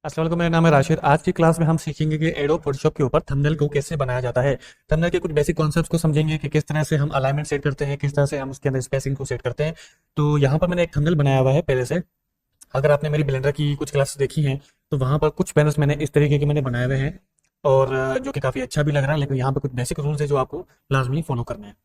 अस्सलाम वालेकुम, मेरा नाम है राशिद। आज की क्लास में हम सीखेंगे कि एडोब फोटोशॉप के ऊपर थंबनेल को कैसे बनाया जाता है। थंबनेल के कुछ बेसिक कॉन्सेप्ट्स को समझेंगे कि किस तरह से हम अलाइनमेंट सेट करते हैं, किस तरह से हम उसके अंदर स्पेसिंग को सेट करते हैं। तो यहाँ पर मैंने एक थंबनेल बनाया हुआ है पहले से। अगर आपने मेरी ब्लेंडर की कुछ क्लास देखी हैं तो वहाँ पर कुछ बैनर्स मैंने इस तरीके के मैंने बनाए हुए हैं, और जो कि काफ़ी अच्छा भी लग रहा है। लेकिन यहाँ पर कुछ बेसिक रूल्स है जो आपको लाजमी फॉलो करने हैं।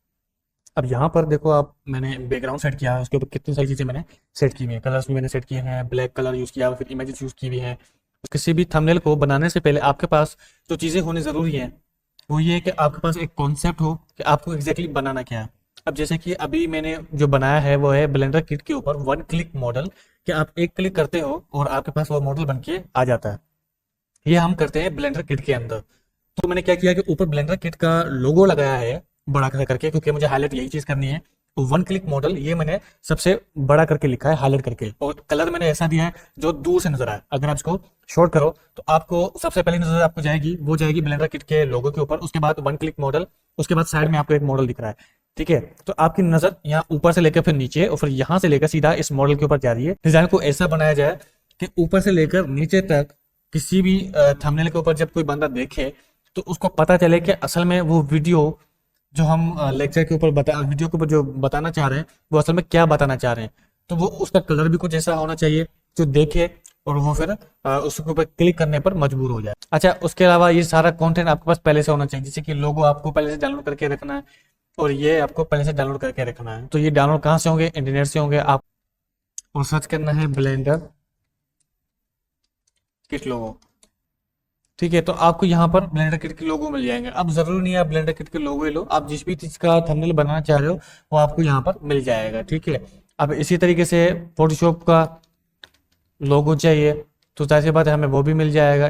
अब यहाँ पर देखो आप, मैंने बैकग्राउंड सेट किया है, उसके ऊपर कितनी सारी चीज़ें मैंने सेट की हुई हैं। कलर्स भी मैंने सेट किए हैं, ब्लैक कलर यूज़ किया, फिर इमेजेस यूज़ की हुई हैं। किसी भी थंबनेल को बनाने से पहले आपके पास जो चीज़ें होनी ज़रूरी हैं वो ये है कि आपके पास एक कॉन्सेप्ट हो कि आपको एग्जैक्टली बनाना क्या है। अब जैसे कि अभी मैंने जो बनाया है वो है ब्लेंडर किट के ऊपर वन क्लिक मॉडल, कि आप एक क्लिक करते हो और आपके पास वो मॉडल बन के आ जाता है। ये हम करते हैं ब्लेंडर किट के अंदर। तो मैंने क्या किया कि ऊपर ब्लेंडर किट का लोगो लगाया है बड़ा करके, क्योंकि मुझे हाईलाइट यही चीज करनी है। तो वन क्लिक मॉडल ये मैंने सबसे बड़ा करके लिखा है, हाईलाइट करके, और कलर मैंने ऐसा दिया है जो दूर से नजर आए। अगर आप इसको शॉर्ट करो तो आपको सबसे पहली नजर आपको जाएगी, वो जाएगी ब्लेंडर किट के लोगो के ऊपर, उसके बाद वन क्लिक मॉडल, उसके बाद साइड में आपको एक मॉडल दिख रहा है। ठीक है, तो आपकी नजर यहाँ ऊपर से लेकर फिर नीचे और फिर यहाँ से लेकर सीधा इस मॉडल के ऊपर जा रही है। डिजाइन को ऐसा बनाया जाए कि ऊपर से लेकर नीचे तक किसी भी थंबनेल के ऊपर जब कोई बंदा देखे तो उसको पता चले कि असल में वो वीडियो जो हम लेक्चर के ऊपर वीडियो के ऊपर जो बताना चाह रहे हैं वो असल में क्या बताना चाह रहे हैं। तो वो उसका कलर भी कुछ ऐसा होना चाहिए जो देखे और वो फिर उसके ऊपर क्लिक करने पर मजबूर हो जाए। अच्छा, उसके अलावा ये सारा कंटेंट आपके पास पहले से होना चाहिए, जैसे कि लोगो आपको पहले से डाउनलोड करके रखना है और ये आपको पहले से डाउनलोड करके रखना है। तो ये डाउनलोड कहाँ से होंगे? इंटरनेट से होंगे। आप और सर्च करना है ब्लेंडर किट लोगो। ठीक है, तो आपको यहाँ पर ब्लेंडर किट के लोगो मिल जाएंगे। अब जरूरी नहीं है आप ब्लेंडर किट के लोगो ही लो, आप जिस भी चीज का थंबनेल बनाना चाह रहे हो वो आपको यहाँ पर मिल जाएगा। ठीक है, अब इसी तरीके से फोटोशॉप का लोगो चाहिए तो जाहिर सी बात है हमें वो भी मिल जाएगा।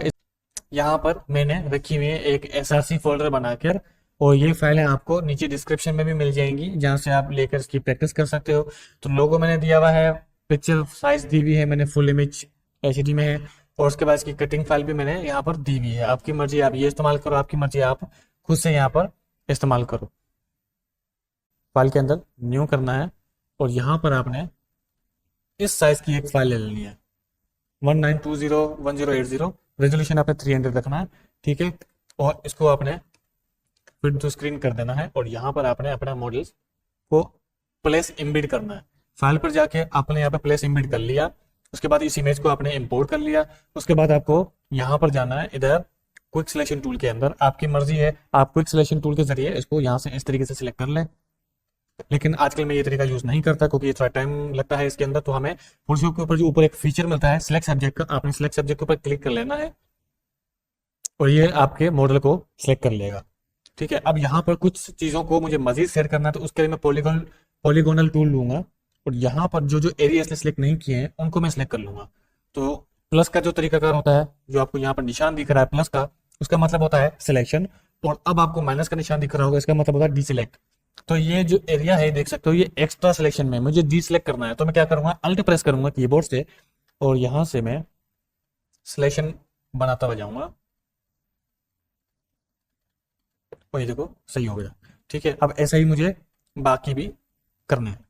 यहाँ पर मैंने रखी हुई है एक एसआरसी फोल्डर बनाकर, और ये फाइलें आपको नीचे डिस्क्रिप्शन में भी मिल जाएंगी जहाँ से आप लेकर इसकी प्रैक्टिस कर सकते हो। तो लोगो मैंने दिया हुआ है, पिक्चर साइज दी हुई है मैंने, फुल इमेज एचडी में है, और उसके बाद इसकी कटिंग फाइल भी मैंने यहाँ पर दी हुई है। आपकी मर्जी, आप ये इस्तेमाल करो, आपकी मर्जी, आप खुद से यहाँ पर इस्तेमाल करो। फाइल के अंदर न्यू करना है और यहाँ पर आपने इस साइज की एक फाइल ले लेनी है, 19201080। रेजोल्यूशन आपने 300 रखना है। ठीक है, और इसको आपने फिट टू स्क्रीन कर देना है, और यहाँ पर आपने अपना मॉडल्स को प्लेस इम्बिड करना है। फाइल पर जाके आपने यहाँ पे प्लेस इम्बिड कर लिया, उसके बाद इस इमेज को आपने इंपोर्ट कर लिया। उसके बाद आपको यहाँ पर जाना है इधर क्विक सिलेक्शन टूल के अंदर। आपकी मर्जी है, आप क्विक सिलेक्शन टूल के जरिए इसको यहाँ से इस तरीके से सिलेक्ट कर लें, लेकिन आजकल मैं ये तरीका यूज नहीं करता क्योंकि ये थोड़ा टाइम लगता है इसके अंदर। तो हमें फोटोशॉप के ऊपर जो ऊपर एक फीचर मिलता है सिलेक्ट सब्जेक्ट का, आपने सिलेक्ट सब्जेक्ट के ऊपर क्लिक कर लेना है और ये आपके मॉडल को सिलेक्ट कर लेगा। ठीक है, अब यहाँ पर कुछ चीज़ों को मुझे मजीद सेट करना है, तो उसके लिए मैं पॉलीगोनल टूल लूंगा, और यहाँ पर जो जो एरिया इसने सिलेक्ट नहीं किए हैं उनको मैं सिलेक्ट कर लूंगा। तो प्लस का जो तरीकाकार होता है, जो आपको यहाँ पर निशान दिख रहा है प्लस का, उसका मतलब होता है सिलेक्शन। और अब आपको माइनस का निशान दिख रहा होगा, इसका मतलब होता है डिसिलेक्ट। तो ये जो एरिया है देख सकते हो, ये एक्स्ट्रा सिलेक्शन में मुझे डिसिलेक्ट करना है, तो मैं क्या करूंगा, अल्ट प्रेस करूंगा कीबोर्ड से और यहाँ से मैं सिलेक्शन बनाता हुआ जाऊंगा, और ये देखो सही हो गया। ठीक है, अब ऐसा ही मुझे बाकी भी करना है।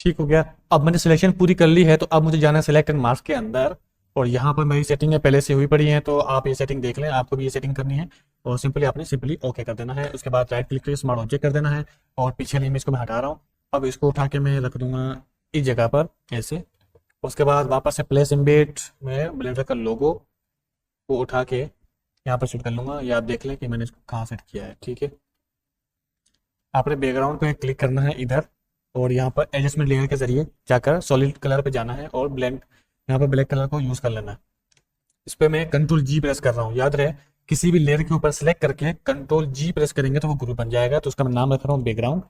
ठीक हो गया, अब मैंने सिलेक्शन पूरी कर ली है, तो अब मुझे जाना है सिलेक्ट एंड मास्क के अंदर, और यहाँ पर मेरी सेटिंग है पहले से हुई पड़ी है, तो आप ये सेटिंग देख लें, आपको भी ये सेटिंग करनी है। और सिंपली आपने सिंपली ओके कर देना है। उसके बाद राइट क्लिक करके स्मार्ट ऑब्जेक्ट कर देना है, और पीछे वाली इमेज को मैं हटा रहा हूँ। अब इसको उठा के मैं रख दूंगा इस जगह पर ऐसे। उसके बाद वापस से प्लेस इम्बेड में ब्लेंडर का लोगो को उठा के यहाँ पर सेट कर लूंगा। या आप देख लें कि मैंने इसको कहाँ सेट किया है। ठीक है, आपने बैकग्राउंड पे क्लिक करना है इधर, और यहाँ पर एडजस्टमेंट लेयर के जरिए जाकर सॉलिड कलर पे जाना है और ब्लैंक यहाँ पर ब्लैक कलर को यूज कर लेना है। इस पर मैं कंट्रोल जी प्रेस कर रहा हूँ, याद रहे किसी भी लेयर के ऊपर सेलेक्ट करके कंट्रोल जी प्रेस करेंगे तो वो ग्रुप बन जाएगा। तो उसका मैं नाम रख रहा हूँ बैकग्राउंड।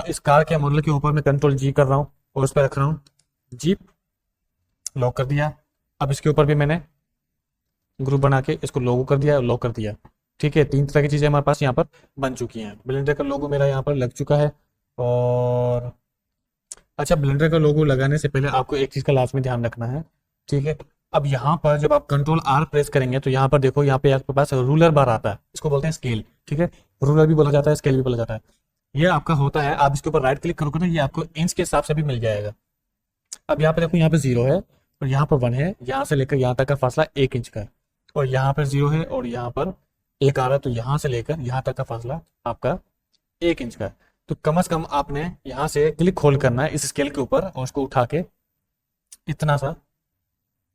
इस कार के मॉडल के ऊपर मैं कंट्रोल जी कर रहा हूँ और उस पर रख रहा हूँ जीप, लॉक कर दिया। अब इसके ऊपर भी मैंने ग्रुप बना के इसको लोगो कर दिया, लॉक कर दिया। ठीक है, 3 तरह की चीज़ें हमारे पास यहाँ पर बन चुकी हैं। ब्लेंडर का लोगो मेरा यहाँ पर लग चुका है। और अच्छा, ब्लेंडर का लोगो लगाने से पहले आपको एक चीज़ का लास्ट में ध्यान रखना है। ठीक है, अब यहाँ पर जब आप कंट्रोल आर प्रेस करेंगे तो यहाँ पर देखो, यहाँ पे आपके पास रूलर बार आता है, इसको बोलते हैं स्केल। ठीक है, रूलर भी बोला जाता है, स्केल भी बोला जाता है। ये आपका होता है, आप इसके ऊपर राइट क्लिक करोगे ना, ये आपको इंच के हिसाब से भी मिल जाएगा। अब यहाँ पे देखो, यहाँ पे 0 है और यहाँ पर 1 है, यहाँ से लेकर यहाँ तक का फासला 1 इंच का है। और यहाँ पर 0 है और यहाँ पर 1 आ रहा है, तो यहाँ से लेकर यहाँ तक का फासला आपका 1 इंच का है। तो कम से कम आपने यहाँ से क्लिक होल्ड करना है इस स्केल के ऊपर और उसको उठा के इतना सा,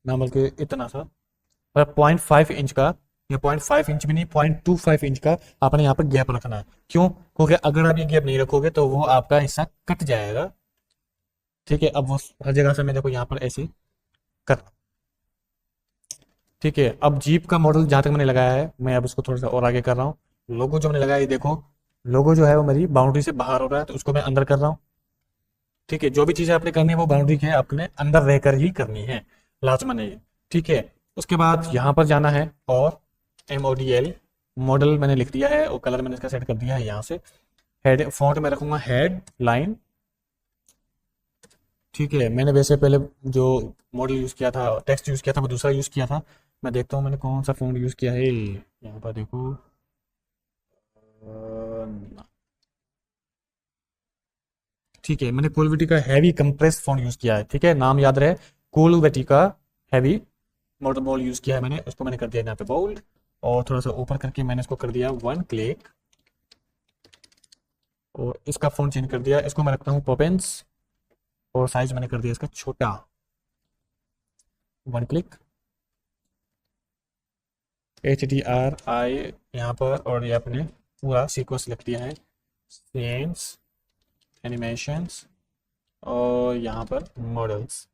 ना बल्कि इतना सा, मतलब 0.5 इंच का, या 0.5 इंच भी नहीं, 0.25 इंच का आपने यहाँ पर गैप रखना है। क्यों? क्योंकि अगर आप ये गैप नहीं रखोगे तो वो आपका हिस्सा कट जाएगा। ठीक है, अब वो हर जगह से मैं देखो यहाँ पर ऐसे कर। ठीक है, अब जीप का मॉडल जहाँ तक मैंने लगाया है, मैं अब उसको थोड़ा सा और आगे कर रहा हूँ। लोगो जो मैंने लगाया है, देखो लोगो जो है वो मेरी बाउंड्री से बाहर हो रहा है, तो उसको मैं अंदर कर रहा हूँ। ठीक है, जो भी चीज़ें आपने करनी है वो बाउंड्री के अपने अंदर रहकर ही करनी है, लाजमन है ये। ठीक है, उसके बाद यहाँ पर जाना है और MODL मॉडल मैंने लिख दिया है और कलर मैंने इसका सेट कर दिया है यहाँ से। हेड फॉन्ट में रखूंगा हेड लाइन। ठीक है, मैंने वैसे पहले जो मॉडल यूज़ किया था, टेक्स्ट यूज़ किया था, वो दूसरा यूज़ किया था। मैं देखता हूँ मैंने कौन सा फॉन्ट यूज़ किया है, यहाँ पर देखो। ठीक है, मैंने कोलविटी का हैवी कंप्रेस्ड फॉन्ट यूज़ किया है। ठीक है, नाम याद रहे, कोलविटी का हैवी मॉडल बॉल यूज़ किया है मैंने, उसको मैंने कर दिया यहाँ पे बोल्ड। और थोड़ा सा ऊपर करके मैंने इसको कर दिया 1 क्लिक और इसका फॉन्ट चेंज कर दिया। इसको मैं रखता हूँ पॉपेंस और साइज मैंने कर दिया इसका छोटा, 1 क्लिक, HDRI यहाँ पर। और ये अपने पूरा सीक्वेंस लिख दिया है, सीन्स, एनिमेशंस और यहाँ पर मॉडल्स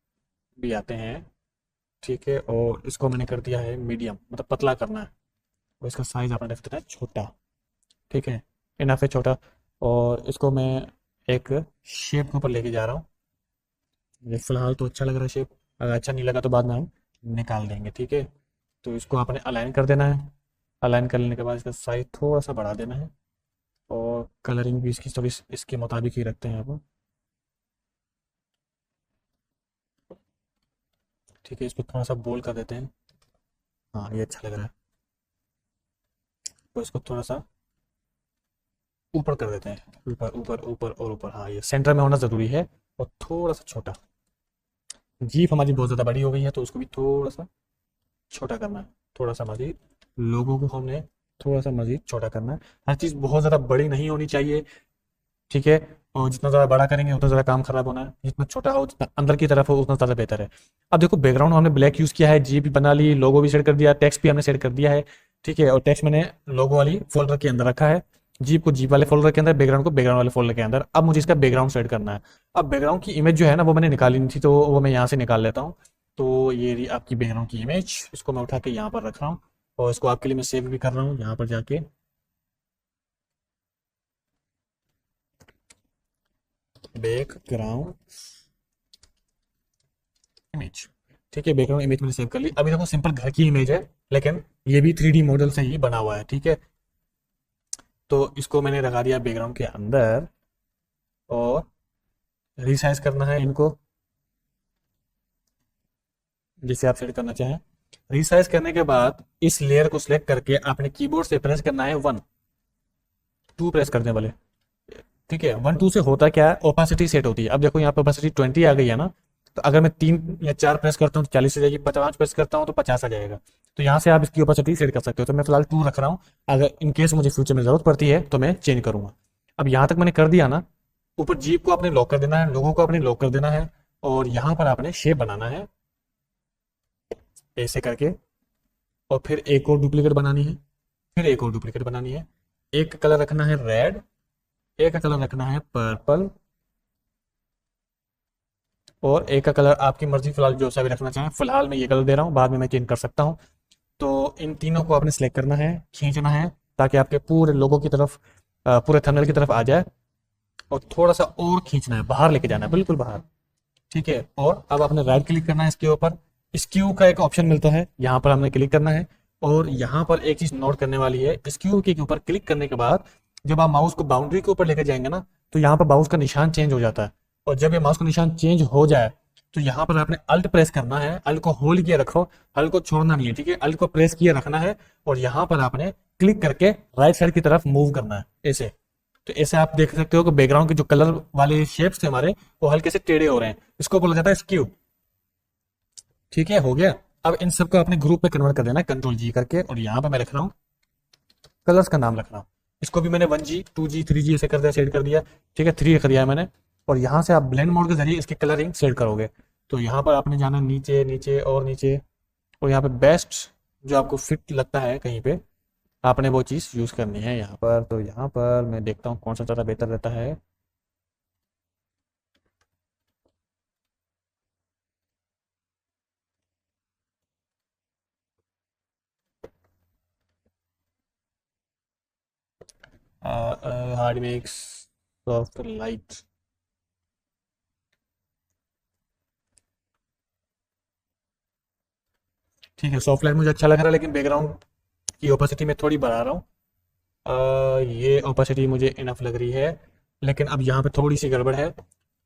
भी आते हैं। ठीक है, और इसको मैंने कर दिया है मीडियम, मतलब पतला करना है, और इसका साइज आपने रख देना है छोटा। ठीक है, इनफ है छोटा। और इसको मैं एक शेप के ऊपर लेके जा रहा हूँ। ये फिलहाल तो अच्छा लग रहा है शेप, अगर अच्छा नहीं लगा तो बाद में हम निकाल देंगे। ठीक है, तो इसको आपने अलाइन कर देना है। अलाइन कर लेने के बाद इसका साइज थोड़ा सा बढ़ा देना है और कलरिंग भी इसकी थोड़ी इसके मुताबिक ही रखते हैं आप। ठीक है, इसको थोड़ा सा बोल्ड कर देते हैं। हाँ, ये अच्छा लग रहा है, तो इसको थोड़ा सा ऊपर कर देते हैं, ऊपर ऊपर ऊपर और ऊपर। हाँ, ये सेंटर में होना ज़रूरी है और थोड़ा सा छोटा। जीप हमारी बहुत ज़्यादा बड़ी हो गई है तो उसको भी थोड़ा सा छोटा करना है, थोड़ा सा मजीद लोगों को हमने थोड़ा सा मजीद छोटा करना है। हर चीज़ बहुत ज़्यादा बड़ी नहीं होनी चाहिए। ठीक है, और जितना ज़्यादा बड़ा करेंगे उतना ज़्यादा काम खराब होना है, जितना छोटा हो, जितना अंदर की तरफ हो, उतना ज़्यादा बेहतर है। अब देखो, बैकग्राउंड हमने ब्लैक यूज़ किया है, जी भी बना ली, लोगो भी सेट कर दिया, टेक्स्ट भी हमने सेट कर दिया है। ठीक है, और टेक्स्ट मैंने लोगो वाली फोल्डर के अंदर रखा है, जीप को जीप वाले फोल्डर के अंदर, बैकग्राउंड को बैकग्राउंड वाले फोल्डर के अंदर। अब मुझे इसका बैकग्राउंड सेट करना है। अब बैकग्राउंड की इमेज जो है ना, वो मैंने निकाली नहीं थी, तो वो मैं यहाँ से निकाल लेता हूँ। तो ये रही आपकी बैकग्राउंड की इमेज, इसको मैं उठा के यहाँ पर रख रहा हूँ और इसको आपके लिए मैं सेव भी कर रहा हूँ यहाँ पर जाके। Background image. ठीक है, बैकग्राउंड इमेज मैंने सेव कर ली। अभी देखो, सिंपल घर की इमेज है, लेकिन ये भी 3D मॉडल से ही बना हुआ है। ठीक है, तो इसको मैंने लगा दिया बैकग्राउंड के अंदर और रिसाइज करना है इनको, जिसे आप सेट करना चाहें। रिसाइज करने के बाद इस लेयर को सिलेक्ट करके आपने कीबोर्ड से प्रेस करना है 1 2 प्रेस करने वाले। ठीक है, 1 2 से होता क्या है, ओपेसिटी सेट होती है। अब देखो, यहाँ पे ओपेसिटी 20 आ गई है ना, तो अगर मैं 3 या 4 प्रेस करता हूँ तो 40 आ जाएगी, 5 प्रेस करता हूँ तो 50 आ जाएगा। तो यहाँ से आप इसकी ओपेसिटी सेट कर सकते हो। तो मैं फिलहाल 2 रख रहा हूँ, अगर इन केस मुझे फ्यूचर में जरूरत पड़ती है तो मैं चेंज करूंगा। अब यहाँ तक मैंने कर दिया ना, ऊपर जीप को आपने लॉक कर देना है, लोगों को आपने लॉक कर देना है और यहाँ पर आपने शेप बनाना है ऐसे करके, और फिर एक और डुप्लीकेट बनानी है, फिर एक और डुप्लीकेट बनानी है। एक का कलर रखना है रेड, एक का कलर रखना है पर्पल और एक का कलर आपकी मर्जी, फिलहाल जो सा भी रखना चाहें। फिलहाल मैं ये कलर दे रहा हूँ, बाद में मैं चेंज कर सकता हूँ। तो इन तीनों को आपने सेलेक्ट करना है, खींचना है, ताकि आपके पूरे लोगों की तरफ पूरे थंबनेल की तरफ आ जाए। और थोड़ा सा और खींचना है, बाहर लेके जाना है, बिल्कुल बाहर। ठीक है, और अब आपने राइट क्लिक करना है इसके ऊपर। स्क्यू का एक ऑप्शन मिलता है, यहाँ पर हमने क्लिक करना है। और यहाँ पर एक चीज नोट करने वाली है, स्क्यू के ऊपर क्लिक करने के बाद जब आप माउस को बाउंड्री के ऊपर लेकर जाएंगे ना, तो यहाँ पर माउस का निशान चेंज हो जाता है। और जब ये माउस का निशान चेंज हो जाए, तो यहाँ पर आपने अल्ट प्रेस करना है, अल्ट को होल्ड किए रखो, अल्ट को छोड़ना नहीं है, ठीक है, अल्ट को प्रेस किए रखना है। और यहाँ पर आपने क्लिक करके राइट साइड की तरफ मूव करना है, ऐसे। तो ऐसे आप देख सकते हो कि बैकग्राउंड के जो कलर वाले शेप्स थे हमारे, वो हल्के से टेढ़े हो रहे हैं, इसको बोला जाता है स्क्यू। ठीक है, हो गया। अब इन सबको अपने ग्रुप में कन्वर्ट कर देना है, कंट्रोल जी करके। और यहाँ पे मैं लिख रहा हूँ, कलर्स का नाम रख रहा हूँ। इसको भी मैंने 1G 2G 3G ऐसे कर दिया, सेट कर दिया। ठीक है, 3 कर दिया मैंने। और यहाँ से आप ब्लेंड मोड के जरिए इसकी कलरिंग सेट करोगे। तो यहाँ पर आपने जाना नीचे नीचे और नीचे, और यहाँ पे बेस्ट जो आपको फिट लगता है कहीं पे, आपने वो चीज़ यूज़ करनी है यहाँ पर। तो यहाँ पर मैं देखता हूँ कौन सा ज़्यादा बेहतर रहता है। Hard mix, soft light. ठीक है, सॉफ्ट लाइट मुझे अच्छा लग रहा है, लेकिन बैकग्राउंड की ओपेसिटी में थोड़ी बढ़ा रहा हूँ। ये ओपेसिटी मुझे इनफ लग रही है, लेकिन अब यहाँ पे थोड़ी सी गड़बड़ है।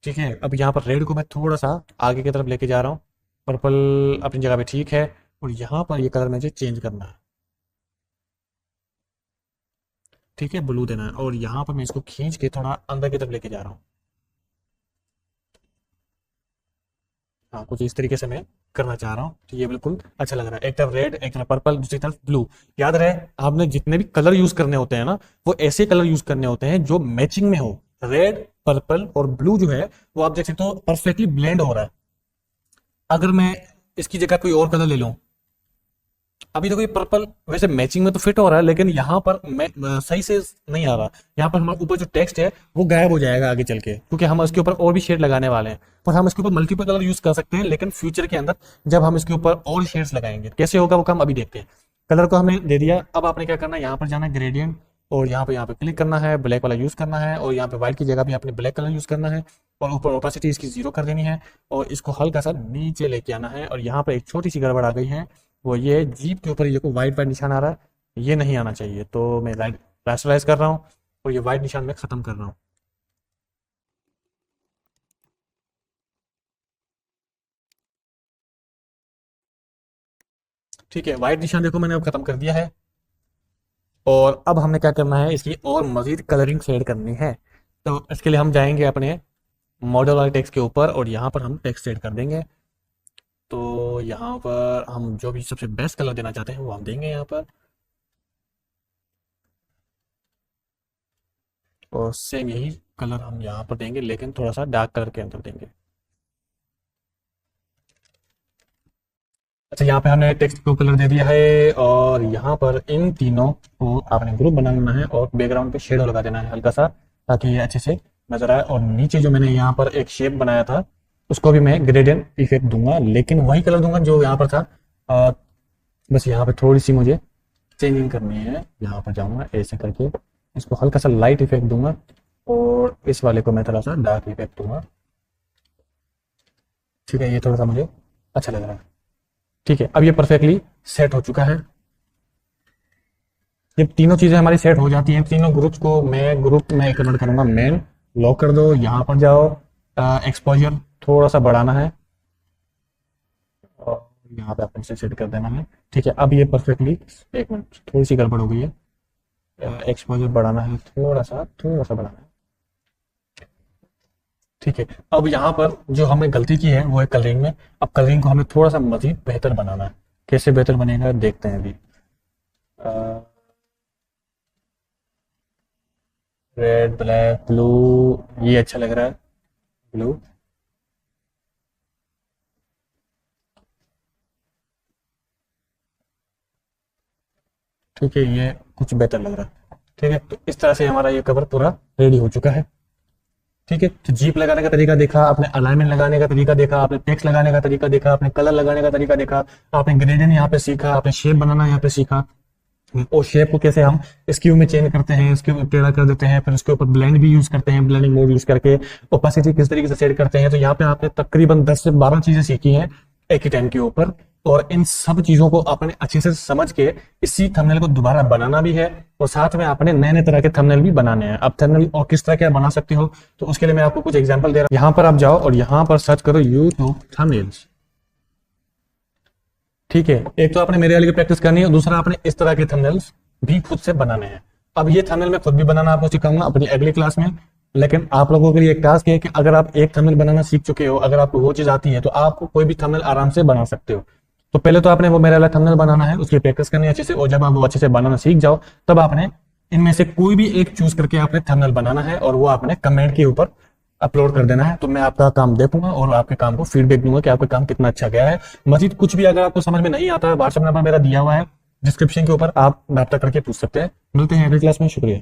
ठीक है, अब यहाँ पर रेड को मैं थोड़ा सा आगे की तरफ लेके जा रहा हूँ। पर्पल अपनी जगह पे ठीक है, और यहाँ पर ये कलर मुझे चेंज करना है। ठीक है, ब्लू देना है, और यहाँ पर मैं इसको खींच के थोड़ा अंदर की तरफ लेके जा रहा हूँ। हाँ, कुछ इस तरीके से मैं करना चाह रहा हूँ, तो ये बिल्कुल अच्छा लग रहा है। एक तरफ रेड, एक तरफ पर्पल, दूसरी तरफ ब्लू। याद रहे, आपने जितने भी कलर यूज करने होते हैं ना, वो ऐसे कलर यूज करने होते हैं जो मैचिंग में हो। रेड, पर्पल और ब्लू जो है, वो आप देख सकते हो परफेक्टली ब्लेंड हो रहा है। अगर मैं इसकी जगह कोई और कलर ले लूं, अभी देखो ये पर्पल वैसे मैचिंग में तो फिट हो रहा है, लेकिन यहाँ पर मैं सही से नहीं आ रहा। यहाँ पर हमारे ऊपर जो टेक्स्ट है वो गायब हो जाएगा आगे चल के, क्योंकि हम इसके ऊपर और भी शेड लगाने वाले हैं। पर हम इसके ऊपर मल्टीपल कलर यूज कर सकते हैं, लेकिन फ्यूचर के अंदर जब हम इसके ऊपर और शेड्स लगाएंगे, कैसे होगा वो काम अभी देखते हैं। कलर को हमने दे दिया, अब आपने क्या करना है, यहाँ पर जाना है ग्रेडियंट, और यहाँ पे क्लिक करना है, ब्लैक वाला यूज करना है, और यहाँ पे व्हाइट की जगह भी आपने ब्लैक कलर यूज करना है। और ऊपर ओपेसिटी इसकी 0 कर देनी है, और इसको हल्का सा नीचे लेके आना है। और यहाँ पर एक छोटी सी गड़बड़ आ गई है, वो ये जीप के ऊपर ये को वाइट वाइट निशान आ रहा है, ये नहीं आना चाहिए। तो मैं रास्टराइज कर रहा हूँ, और ये वाइट निशान मैं खत्म कर रहा हूँ। ठीक है, वाइट निशान देखो मैंने अब खत्म कर दिया है। और अब हमने क्या करना है, इसकी और मजीद कलरिंग शेड करनी है। तो इसके लिए हम जाएंगे अपने मॉडल वाले टेक्स्ट के ऊपर, और यहाँ पर हम टेक्स्ट शेड कर देंगे। तो यहाँ पर हम जो भी सबसे बेस्ट कलर देना चाहते हैं वो हम देंगे यहाँ पर, और सेम यही कलर हम यहाँ पर देंगे, लेकिन थोड़ा सा डार्क कलर के अंदर देंगे। अच्छा, यहाँ पे हमने टेक्स्ट को कलर दे दिया है, और यहाँ पर इन तीनों को आपने ग्रुप बनाना है, और बैकग्राउंड पे शेडो लगा देना है हल्का सा, ताकि ये अच्छे से नजर आए। और नीचे जो मैंने यहाँ पर एक शेप बनाया था, उसको भी मैं ग्रेडियंट इफेक्ट दूंगा, लेकिन वही कलर दूंगा जो यहाँ पर था। अ, बस यहाँ पे थोड़ी सी मुझे चेंजिंग करनी है। यहाँ पर जाऊंगा ऐसे करके, इसको हल्का सा लाइट इफेक्ट दूंगा, और इस वाले को मैं थोड़ा सा डार्क इफेक्ट दूंगा। ठीक है, ये थोड़ा सा मुझे अच्छा लग रहा है। ठीक है, अब ये परफेक्टली सेट हो चुका है। ये तीनों चीजें हमारी सेट हो जाती हैं, तीनों ग्रुप्स को मैं ग्रुप में कन्वर्ट करूंगा। मेन लॉक कर दो, यहाँ पर जाओ, एक्सपोजर थोड़ा सा बढ़ाना है, और यहाँ पे अपन से सेट कर देना है। ठीक है, अब ये परफेक्टली, एक मिनट थोड़ी सी गड़बड़ हो गई है, एक्सपोजर बढ़ाना है, थोड़ा सा बढ़ाना है। ठीक है, अब यहाँ पर जो हमने गलती की है वो है कलरिंग में। अब कलरिंग को हमें थोड़ा सा मजीद बेहतर बनाना है। कैसे बेहतर बनेगा देखते हैं अभी। रेड, ब्लैक, ब्लू, ये अच्छा लग रहा है, ब्लू। ठीक है, ये कुछ बेहतर लग रहा है। ठीक है, तो इस तरह से हमारा ये कवर पूरा रेडी हो चुका है। ठीक है, तो जीप लगाने का तरीका देखा आपने, अलाइनमेंट लगाने का तरीका देखा आपने, टेक्स्ट लगाने का तरीका देखा आपने, कलर लगाने का तरीका देखा आपने, ग्रेडियंट यहाँ पे सीखा आपने, शेप बनाना यहाँ पे सीखा, और शेप को कैसे हम स्क्यू में चेंज करते हैं, इसके ऊपर टेढ़ा कर देते हैं, फिर उसके ऊपर ब्लेंड भी यूज करते हैं, ब्लेंडिंग मोड यूज करके ओपेसिटी किस तरीके से सेट करते हैं। तो यहाँ पे आपने तकरीबन 10 से 12 चीजें सीखी हैं एक ही टाइम के ऊपर, और इन सब चीजों को आपने अच्छे से समझ के इसी थंबनेल को दोबारा बनाना भी है, और साथ में आपने नए नए तरह के थंबनेल भी बनाने हैं। अब थंबनेल और किस तरह के बना सकते हो, तो उसके लिए मैं आपको कुछ एग्जांपल दे रहा हूं। यहाँ पर आप जाओ और यहाँ पर सर्च करो यूट्यूब थंबनेल्स। ठीक है, एक तो आपने मेरे वाले की प्रैक्टिस करनी है, दूसरा आपने इस तरह के थंबनेल्स भी खुद से बनाने हैं। अब ये थंबनेल मैं खुद भी बनाना आपको सिखाऊंगा अपनी अगली क्लास में, लेकिन आप लोगों के लिए एक टास्क है कि अगर आप एक थंबनेल बनाना सीख चुके हो, अगर आपको वो चीज आती है, तो आप कोई भी थंबनेल आराम से बना सकते हो। तो पहले तो आपने वो मेरे वाला थंबनेल बनाना है, उसकी प्रैक्टिस करनी है अच्छे से, और जब आप वो अच्छे से बनाना सीख जाओ, तब आपने इनमें से कोई भी एक चूज करके आपने थंबनेल बनाना है, और वो आपने कमेंट के ऊपर अपलोड कर देना है। तो मैं आपका काम देखूंगा और आपके काम को फीडबैक दूंगा कि आपका काम कितना अच्छा गया है। मजीद कुछ भी अगर आपको समझ में नहीं आता है, व्हाट्सएप नंबर मेरा दिया हुआ है डिस्क्रिप्शन के ऊपर, आप रब्ता करके पूछ सकते हैं। मिलते हैं अगली क्लास में, शुक्रिया।